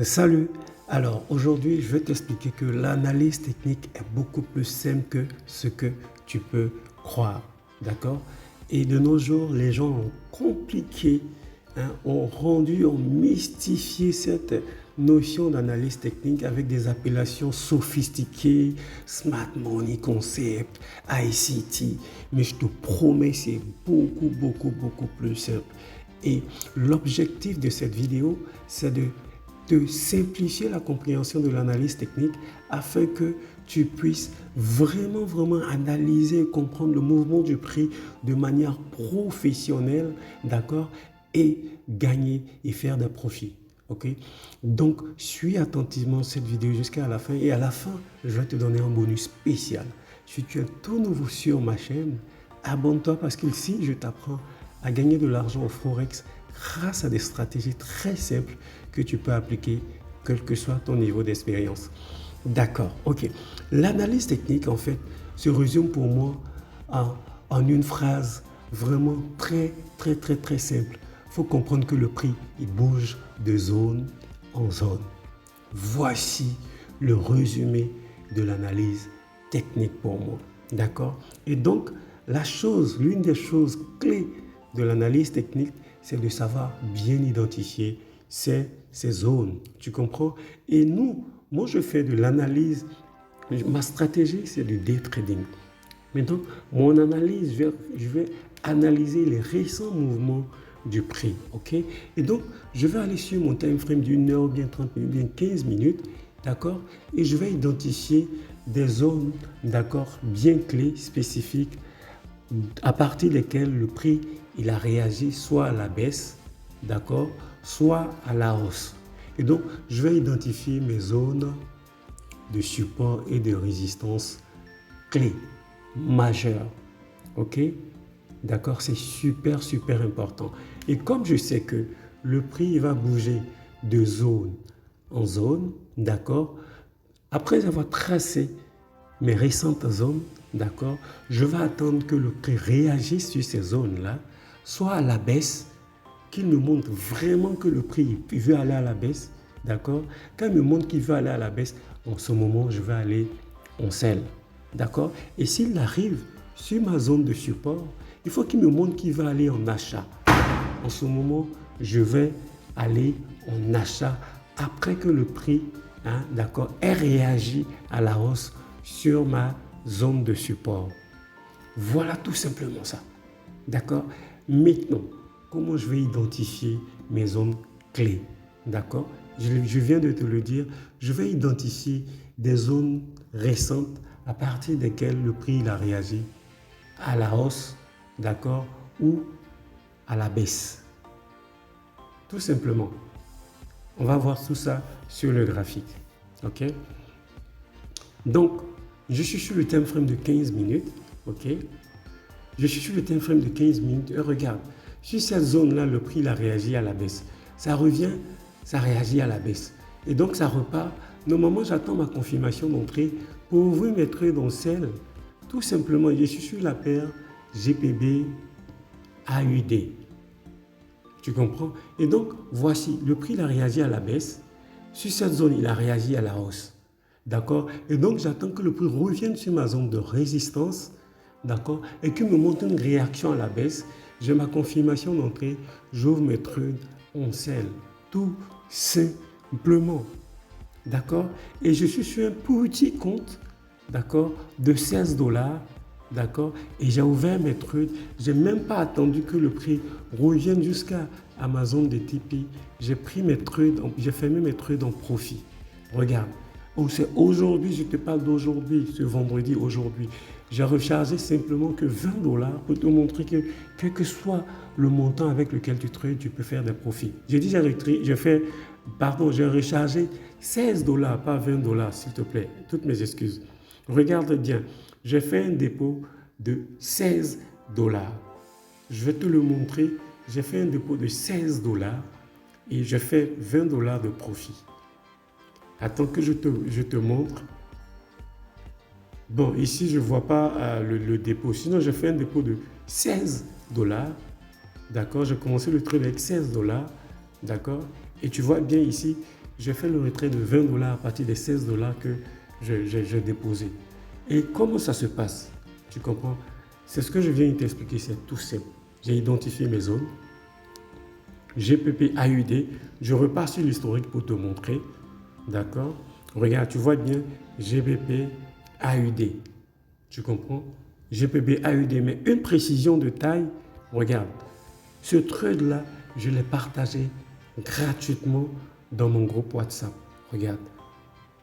Salut! Alors aujourd'hui, je vais t'expliquer que l'analyse technique est beaucoup plus simple que ce que tu peux croire. D'accord? Et de nos jours, les gens ont compliqué, ont mystifié cette notion d'analyse technique avec des appellations sophistiquées, Smart Money Concept, ICT. Mais je te promets, c'est beaucoup plus simple. Et l'objectif de cette vidéo, c'est de simplifier la compréhension de l'analyse technique afin que tu puisses vraiment analyser et comprendre le mouvement du prix de manière professionnelle, d'accord, et gagner et faire des profits. Ok? Donc, suis attentivement cette vidéo jusqu'à la fin et à la fin, je vais te donner un bonus spécial. Si tu es tout nouveau sur ma chaîne, abonne-toi parce qu'ici, je t'apprends à gagner de l'argent au Forex grâce à des stratégies très simples que tu peux appliquer quel que soit ton niveau d'expérience. D'accord, ok. L'analyse technique, en fait, se résume pour moi en une phrase vraiment très simple. Il faut comprendre que le prix, il bouge de zone en zone. Voici le résumé de l'analyse technique pour moi. D'accord? Et donc, l'une des choses clés de l'analyse technique, c'est de savoir bien identifier ces zones. Tu comprends? Et moi, je fais de l'analyse. Ma stratégie, c'est du day trading. Maintenant, mon analyse, je vais analyser les récents mouvements du prix. Ok? Et donc, je vais aller sur mon time frame d'une heure, bien 30 minutes, bien 15 minutes. D'accord? Et je vais identifier des zones, d'accord, bien clés, spécifiques, à partir desquelles le prix il a réagi soit à la baisse, d'accord, soit à la hausse. Et donc, je vais identifier mes zones de support et de résistance clés, majeures. Ok? D'accord? C'est super important. Et comme je sais que le prix va bouger de zone en zone, d'accord, après avoir tracé mes récentes zones, d'accord, je vais attendre que le prix réagisse sur ces zones-là, soit à la baisse, qu'il me montre vraiment que le prix veut aller à la baisse, d'accord. Quand il me montre qu'il veut aller à la baisse, en ce moment, je vais aller en sell, d'accord. Et s'il arrive sur ma zone de support, il faut qu'il me montre qu'il va aller en achat. En ce moment, je vais aller en achat après que le prix, d'accord, ait réagi à la hausse sur ma zone de support. Voilà tout simplement ça. D'accord? Maintenant, comment je vais identifier mes zones clés? D'accord? Je viens de te le dire, je vais identifier des zones récentes à partir desquelles le prix il a réagi à la hausse, d'accord, ou à la baisse. Tout simplement. On va voir tout ça sur le graphique. Ok? Donc, je suis sur le time frame de 15 minutes. Ok? Je suis sur le time frame de 15 minutes et regarde, sur cette zone-là, le prix il a réagi à la baisse. Ça revient, ça réagit à la baisse. Et donc, ça repart. Normalement, j'attends ma confirmation d'entrée pour ouvrir mes trades dans sell. Tout simplement, je suis sur la paire GPB AUD. Tu comprends? Et donc, voici, le prix il a réagi à la baisse. Sur cette zone, il a réagi à la hausse. D'accord? Et donc, j'attends que le prix revienne sur ma zone de résistance. D'accord? Et qu'il me montre une réaction à la baisse. J'ai ma confirmation d'entrée. J'ouvre mes trades en sell. Tout simplement. D'accord? Et je suis sur un petit compte, d'accord, de 16 $. D'accord? Et j'ai ouvert mes trades. Je n'ai même pas attendu que le prix revienne jusqu'à ma zone de TP. J'ai pris mes trades, j'ai fermé mes trades en profit. Regarde. Oh, c'est aujourd'hui, je te parle d'aujourd'hui, ce vendredi, aujourd'hui. J'ai rechargé simplement que 20 $ pour te montrer que quel que soit le montant avec lequel tu trades, tu peux faire des profits. J'ai dit, j'ai rechargé 16 $, pas 20 $, s'il te plaît. Toutes mes excuses. Regarde bien, j'ai fait un dépôt de 16 $. Je vais te le montrer. J'ai fait un dépôt de 16 $ et j'ai fait 20 $ de profit. Attends que je te montre. Bon, ici, je ne vois pas le dépôt. Sinon, j'ai fait un dépôt de 16 $. D'accord? J'ai commencé le trade avec 16 $. D'accord? Et tu vois bien ici j'ai fait le retrait de 20 $ à partir des 16 $ que j'ai déposé. Et comment ça se passe? Tu comprends? C'est ce que je viens de t'expliquer, c'est tout simple. J'ai identifié mes zones. GPP AUD, je repars sur l'historique pour te montrer. D'accord? Regarde, tu vois bien GBP AUD. Tu comprends? GPP AUD, mais une précision de taille. Regarde, ce trade-là, je l'ai partagé gratuitement dans mon groupe WhatsApp. Regarde,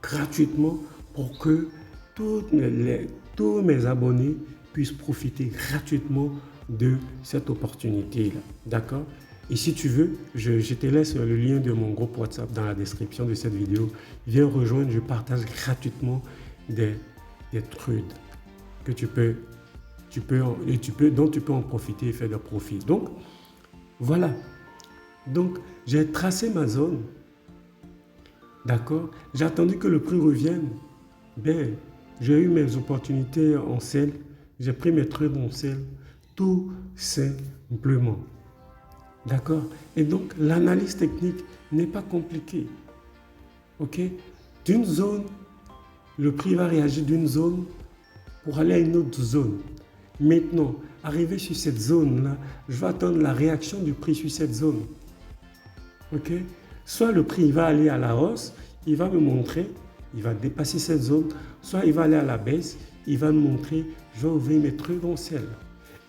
gratuitement pour que tous mes abonnés puissent profiter gratuitement de cette opportunité-là. D'accord? Et si tu veux, je te laisse le lien de mon groupe WhatsApp dans la description de cette vidéo. Viens rejoindre, je partage gratuitement des trades que dont tu peux en profiter et faire de profit. Donc, voilà. Donc, j'ai tracé ma zone. D'accord? J'ai attendu que le prix revienne. Ben, j'ai eu mes opportunités en sell. J'ai pris mes trades en sell. Tout simplement. D'accord? Et donc, l'analyse technique n'est pas compliquée. OK? D'une zone, le prix va réagir d'une zone pour aller à une autre zone. Maintenant, arrivé sur cette zone-là, je vais attendre la réaction du prix sur cette zone. OK? Soit le prix va aller à la hausse, il va me montrer, il va dépasser cette zone, soit il va aller à la baisse, il va me montrer, je vais ouvrir mes trucs en sel.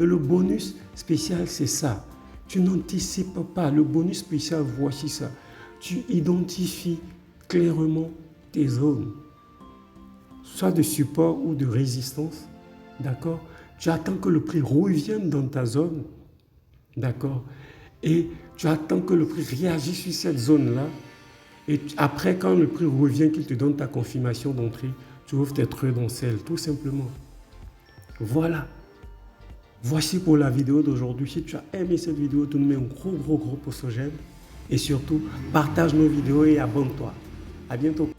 Et le bonus spécial, c'est ça. Tu n'anticipes pas. Le bonus spécial, voici ça. Tu identifies clairement tes zones, soit de support ou de résistance. D'accord? Tu attends que le prix revienne dans ta zone. D'accord? Et tu attends que le prix réagisse sur cette zone-là. Et après, quand le prix revient, qu'il te donne ta confirmation d'entrée, tu ouvres tes trades en sell, tout simplement. Voilà. Voici pour la vidéo d'aujourd'hui. Si tu as aimé cette vidéo, tu nous mets un gros pouce au j'aime. Et surtout, partage nos vidéos et abonne-toi. À bientôt.